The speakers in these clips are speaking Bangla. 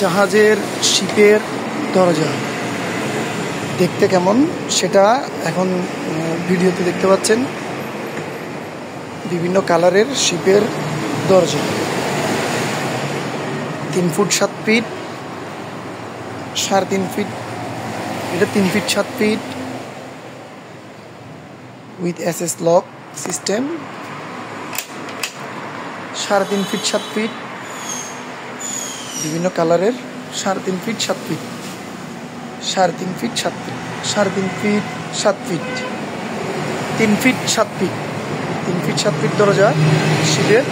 জাহাজের শিপের দরজা দেখতে কেমন সেটা এখন ভিডিওতে দেখতে পাচ্ছেন। বিভিন্ন কালারের শিপের দরজা 3 ফুট 7 ফিট, 3.5 ফিট, এটা 3 feet 7 feet with SS lock system. 3.5 feet 7 feet, বিভিন্ন কালারের 3.5 feet 7 feet, 3.5 feet 7 feet, 3.5 feet 7 feet, 3 feet 7 feet, 3 feet 7 feet দরজা শিপের।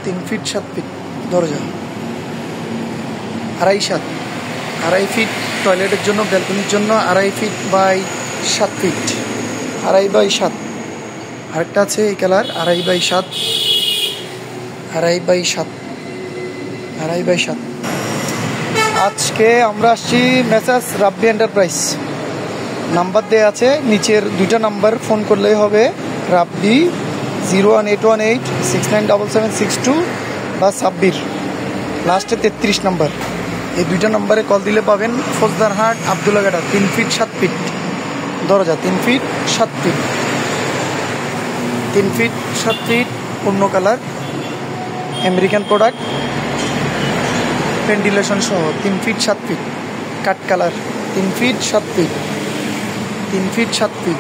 3 ফিট 7 ফিট দরজা 2.5 ফিট টয়লেটের জন্য, ব্যালকনির জন্য 2.5 ফিট বাই 7 ফিট, 2.5 বাই 7। আরেকটা আছে এই কালার 2.5 বাই 7, 2.5 বাই 7, 2.5 বাই 7। আজকে আমরা আসছি মেসার্স রাব্বি এন্টারপ্রাইজ। নাম্বার দেওয়া আছে নিচের 2টা নাম্বার ফোন করলেই হবে। রাব্বি 01818697762 বা সাব্বির লাস্টে 33 নাম্বার। এই 2টা নাম্বারে কল দিলে পাবেন। ফৌজদারহাট আবদুল্লাঘাটা 3 ফিট 7 ফিট দরজা, 3 ফিট 7 ফিট, 3 ফিট 7 ফিট অন্য কালার আমেরিকান প্রোডাক্ট ভেন্টিলেশন সহ 3 feet 7 feet cut colour 3 feet 7 feet, 3 feet 7 fit.